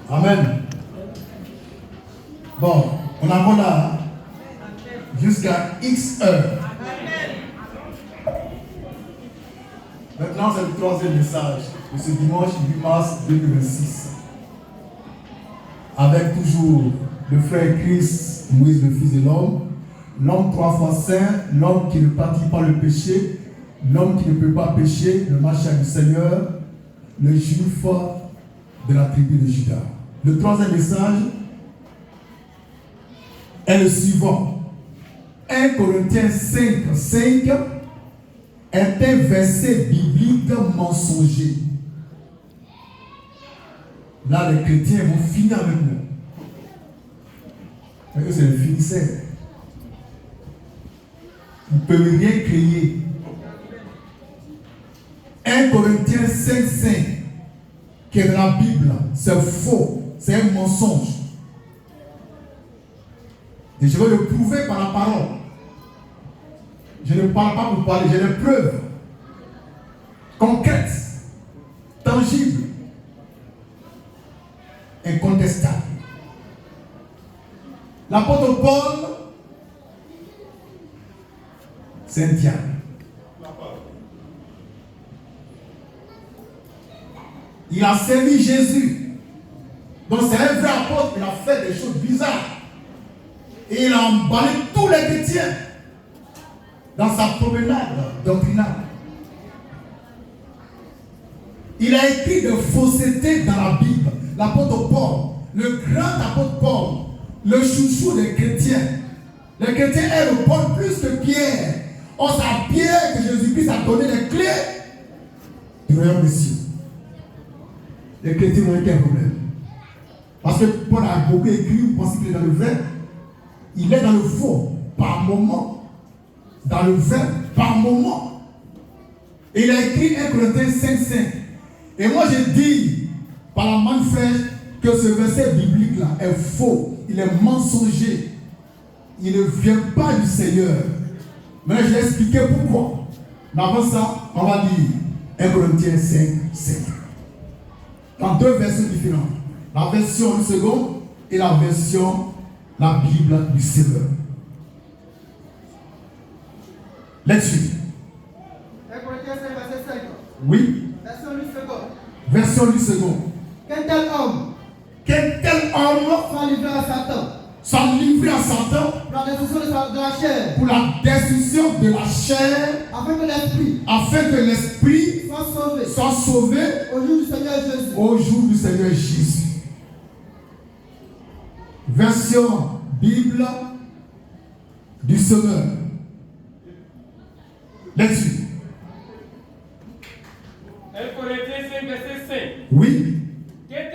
Amen. Bon, on a encore là jusqu'à X heures. Maintenant, c'est le troisième message de ce dimanche 8 mars 2026. Avec toujours le frère Christ, Moïse, le Fils de l'homme 3 fois saint, l'homme qui ne pratique pas le péché, l'homme qui ne peut pas pécher, le machin du Seigneur, le juif de la tribu de Juda. Le troisième message est le suivant. 1 Corinthiens 5 est un verset biblique mensonger. Là, les chrétiens vont finir avec nous. Parce que c'est le finisseur. Ils ne peuvent rien créer. 1 Corinthiens 5, qui est dans la Bible, c'est faux, c'est un mensonge. Et je vais le prouver par la parole. Je ne parle pas pour parler, j'ai des preuves concrètes, tangibles, incontestables. L'apôtre Paul, c'est un diable. Il a servi Jésus. Donc c'est un vrai apôtre, il a fait des choses bizarres. Et il a emballé tous les chrétiens dans sa promenade doctrinale. Il a écrit de faussetés dans la Bible. L'apôtre Paul, le grand apôtre Paul, le chouchou des chrétiens. Les chrétiens aiment Paul plus que Pierre. Or, c'est à Pierre que Jésus-Christ a donné les clés du royaume des cieux. Les chrétiens ont été un problème. Parce que Paul a beaucoup écrit, vous pensez qu'il est dans le vrai. Il est dans le faux, par moment. Dans le vrai, par moment. Et il a écrit 1 Corinthiens 5. Et moi je dis, par la manifeste, que ce verset biblique-là est faux. Il est mensonger. Il ne vient pas du Seigneur. Mais je vais expliquer pourquoi. Mais avant ça, on va lire 1 Corinthiens 5. Dans deux versions différentes. La version du second et la version, la Bible du Seigneur. Là-dessus. 1 Corinthiens 5, verset 5. Oui. Version du second. Version du second. Quel tel homme soit livré à Satan. Soit livré à Satan. Pour la destruction de la chair. Pour la destruction de la chair. Afin que l'esprit soit sauvé. Au jour du Seigneur Jésus. Au jour du Seigneur Jésus. Version Bible du Semeur. Là-dessus. 1 Corinthiens 5, verset 5. Oui. Quel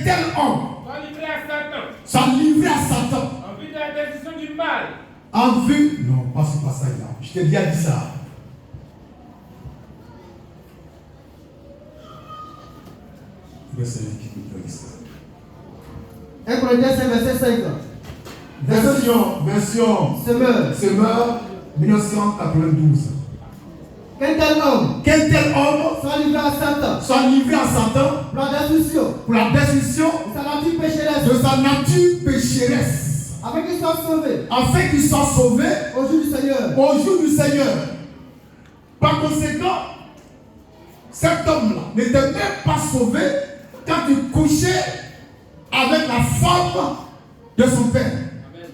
tel homme soit livré à Satan. En vue de la destruction du mal. En vue. Non, pas ce passage-là. Je t'ai déjà dit ça. C'est celui qui nous donne ça. 1 Corinthiens 5, verset 5. Version Semeur 1992. Quel tel homme soit livré à Satan pour la destruction de sa nature pécheresse afin qu'il soit sauvé au jour du Seigneur. Par conséquent, cet homme-là n'était même pas sauvé quand il couchait avec la femme de son père. Amen.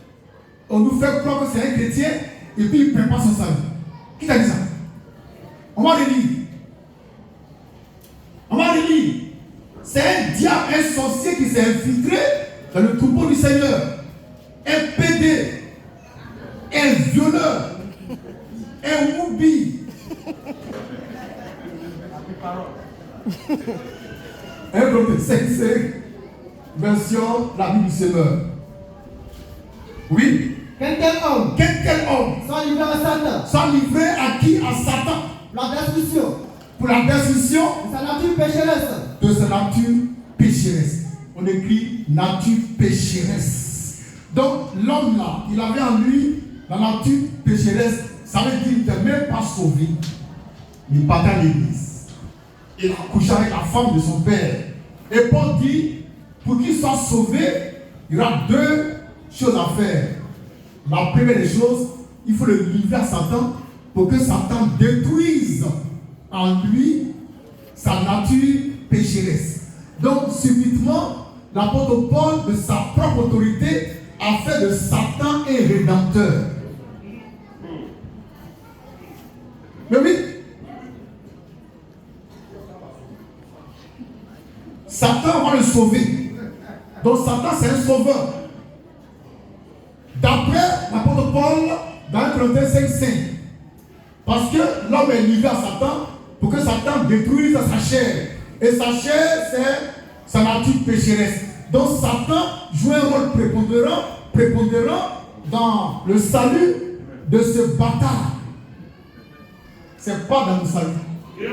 On nous fait croire que c'est un chrétien et puis il prépare son salut. Qui t'a dit ça? On va relire. C'est un diable, un sorcier qui s'est infiltré dans le troupeau du Seigneur. Un pédé, un violeur, un woubi. Un côté 5, version la Bible du Seigneur. Oui. Quel tel homme soit livré à qui? À Satan. Pour la destruction de sa nature pécheresse. On écrit nature pécheresse. Donc l'homme là, il avait en lui la nature pécheresse. Ça veut dire qu'il n'était même pas sauvé. Il partait à l'église. Il a couché avec la femme de son père. Et Paul dit, pour qu'il soit sauvé, il y aura deux choses à faire. La première des choses, il faut le livrer à Satan pour que Satan détruise en lui sa nature pécheresse. Donc, subitement, l'apôtre Paul, de sa propre autorité, a fait de Satan un rédempteur. Mais oui, Satan va le sauver. Donc Satan c'est un sauveur. D'après l'apôtre Paul, dans 1 Corinthiens 5:5, parce que l'homme est livré à Satan pour que Satan détruise sa chair. Et sa chair, c'est sa nature pécheresse. Donc Satan joue un rôle prépondérant dans le salut de ce bâtard. C'est pas dans le salut.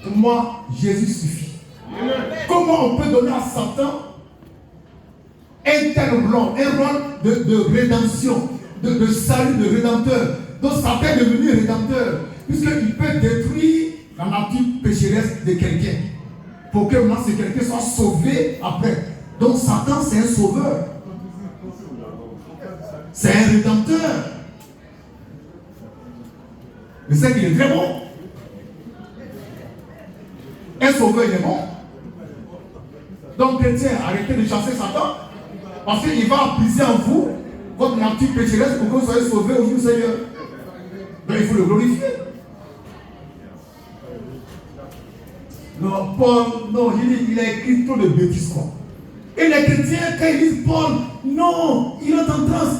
Pour moi, Jésus suffit. Comment on peut donner à Satan un tel rôle, un rôle de rédemption, de salut, de rédempteur. Donc Satan est devenu rédempteur, puisqu'il peut détruire la nature pécheresse de quelqu'un, pour que maintenant ce quelqu'un soit sauvé après. Donc Satan c'est un sauveur, c'est un rédempteur. Mais c'est qu'il est très bon. Un sauveur il est bon. Donc chrétien, arrêtez de chasser Satan, parce qu'il va briser en vous votre nature pécheresse pour que vous soyez sauvés au jour du Seigneur. Donc il faut le glorifier. Non, Paul, non, il a écrit trop de bêtises quoi. Et les chrétiens, quand ils disent Paul, non, il est en transe.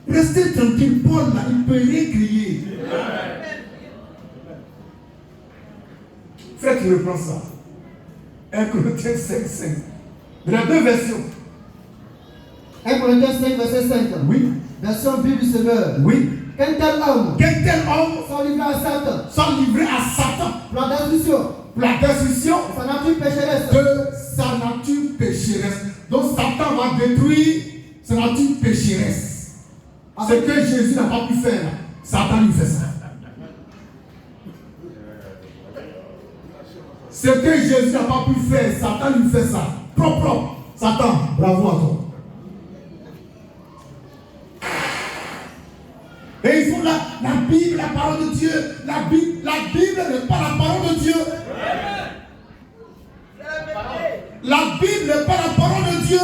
Restez tranquille, Paul là, il ne peut rien crier. Frère, tu reprends ça. 1 Corinthiens 5:5. Il y a deux versions. 1 Corinthiens 5, verset 5. Oui. Version Bible du Sauveur. Oui. Qu'un tel homme Sont livrés à Satan. Sont livrés à Satan. Pour la destruction. Pour la destruction Sa nature pécheresse. de sa nature pécheresse. Donc Satan va détruire sa nature pécheresse. Ce que Jésus n'a pas pu faire, Satan lui fait ça. Ce que Jésus n'a pas pu faire, Satan lui fait ça. Propre. Satan, bravo à toi. Et il faut la Bible, la parole de Dieu. La Bible n'est pas la parole de Dieu. La Bible n'est pas la parole de Dieu.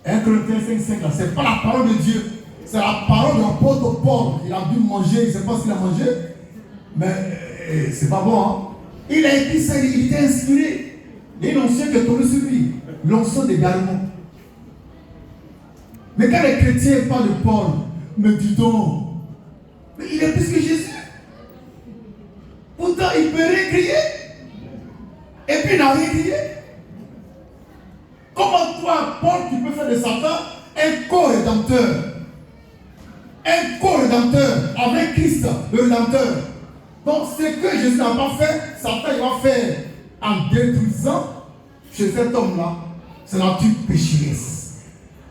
1 Corinthiens 5:5, là, c'est pas la parole de Dieu. C'est la parole de l'apôtre Paul. Il a dû manger, il ne sait pas ce qu'il a mangé. Mais c'est pas bon. Hein? Il a écrit ça, il était inspiré. Et l'onction qui est tombée sur lui. L'onction d'égarement. Mais quand les chrétiens parlent de Paul, me dis donc, mais il est plus que Jésus. Pourtant, il peut rien crier. Et puis, il n'a rien crié. Comment toi, Paul, tu peux faire de Satan un co-rédempteur? Un co-rédempteur avec Christ, le rédempteur. Donc, ce que Jésus n'a pas fait, Satan il va faire en détruisant chez cet homme-là, c'est la nature pécheresse.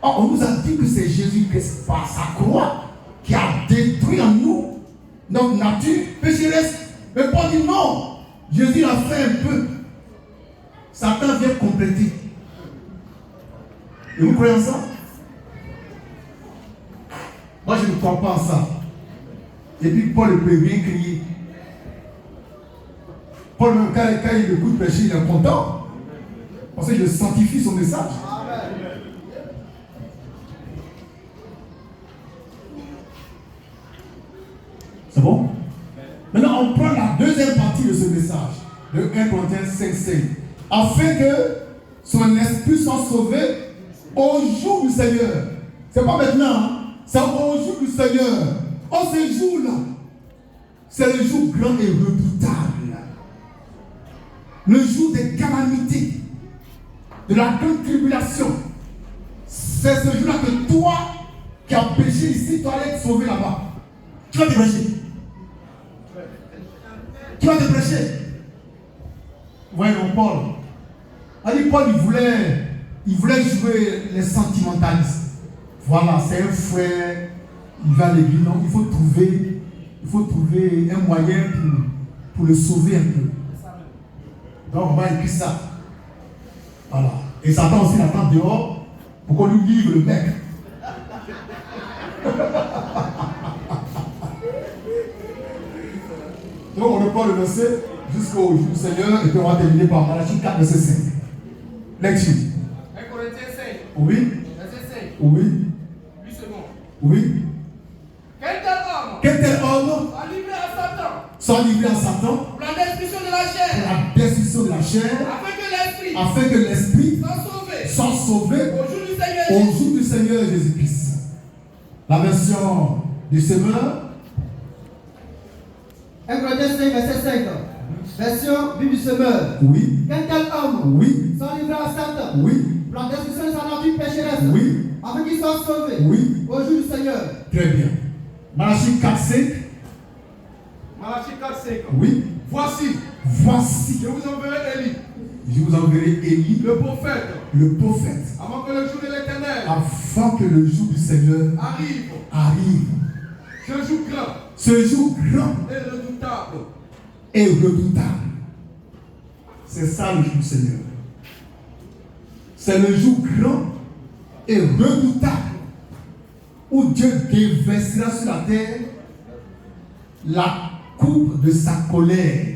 Or, on nous a dit que c'est Jésus-Christ par sa croix qui a détruit en nous notre nature pécheresse. Mais Paul dit non, Jésus l'a fait un peu. Satan vient compléter. Et vous croyez en ça? Moi, je ne crois pas en ça. Et puis, Paul ne peut rien crier. Paul, même quand il écoute péché, il est content. Parce que je sanctifie son message. C'est bon? Maintenant, on prend la deuxième partie de ce message, de 1 Corinthiens 5:5, afin que son esprit soit sauvé au jour du Seigneur. C'est pas maintenant, hein? C'est au jour du Seigneur. Oh, ce jour-là, c'est le jour grand et redoutable. Le jour des calamités, de la grande tribulation. C'est ce jour-là que toi, qui as péché ici, tu allais être sauvé là-bas. Tu vas te prêcher. Tu vas te prêcher. Voyons Paul. Paul, il voulait jouer les sentimentalistes. Voilà, c'est un frère, il va à l'église. Non, il faut trouver un moyen pour le sauver un peu. Donc on va écrire ça. Voilà. Et Satan aussi l'attend dehors pour qu'on lui livre le mec. Donc on reprend le verset jusqu'au jour du Seigneur et puis on va terminer par Malachie 4, verset 5. Lecture. 1 Corinthiens 5, Oui. verset 5. Oui. Lui second. Oui. Quel tel homme Quel tel homme a livré à Satan soit livré à Satan pour la destruction de la pour chair, la destruction de la chair, afin que l'esprit afin que l'esprit soit sauvé soit sauvé au jour du Seigneur au Jésus. jour du Seigneur Jésus-Christ. La version du semeur. 1 Corinthiens 5, verset 5. Version Bible du semeur. Oui. Quel tel homme Oui. soit livré à Satan Oui. pour la destruction de sa nature pécheresse, Oui. afin qu'il soit sauvé Oui. au jour du Seigneur. Très bien. Malachie 4, 5. Malachie 4, 5. Oui. Voici, Voici. je vous enverrai Élie, Je vous enverrai Élie, le prophète, le prophète, avant que le jour de l'Éternel afin que le jour du Seigneur arrive. ce jour grand Ce jour grand et redoutable. et redoutable. C'est ça le jour du Seigneur. C'est le jour grand et redoutable où Dieu déversera sur la terre la coupe de sa colère.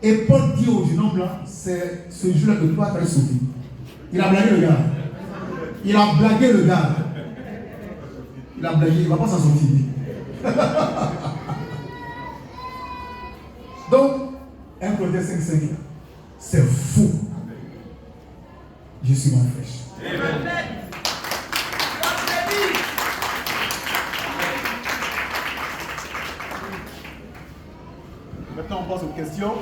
Et Paul dit au jeune homme là, c'est ce jour-là que toi tu as sauvé. Il a blagué le gars. Il a blagué le gars. Il a blagué, il ne va pas s'en sortir. Donc, 1 Corinthiens 5, 5, c'est faux. Je suis mon fraîche. Maintenant, on passe aux questions.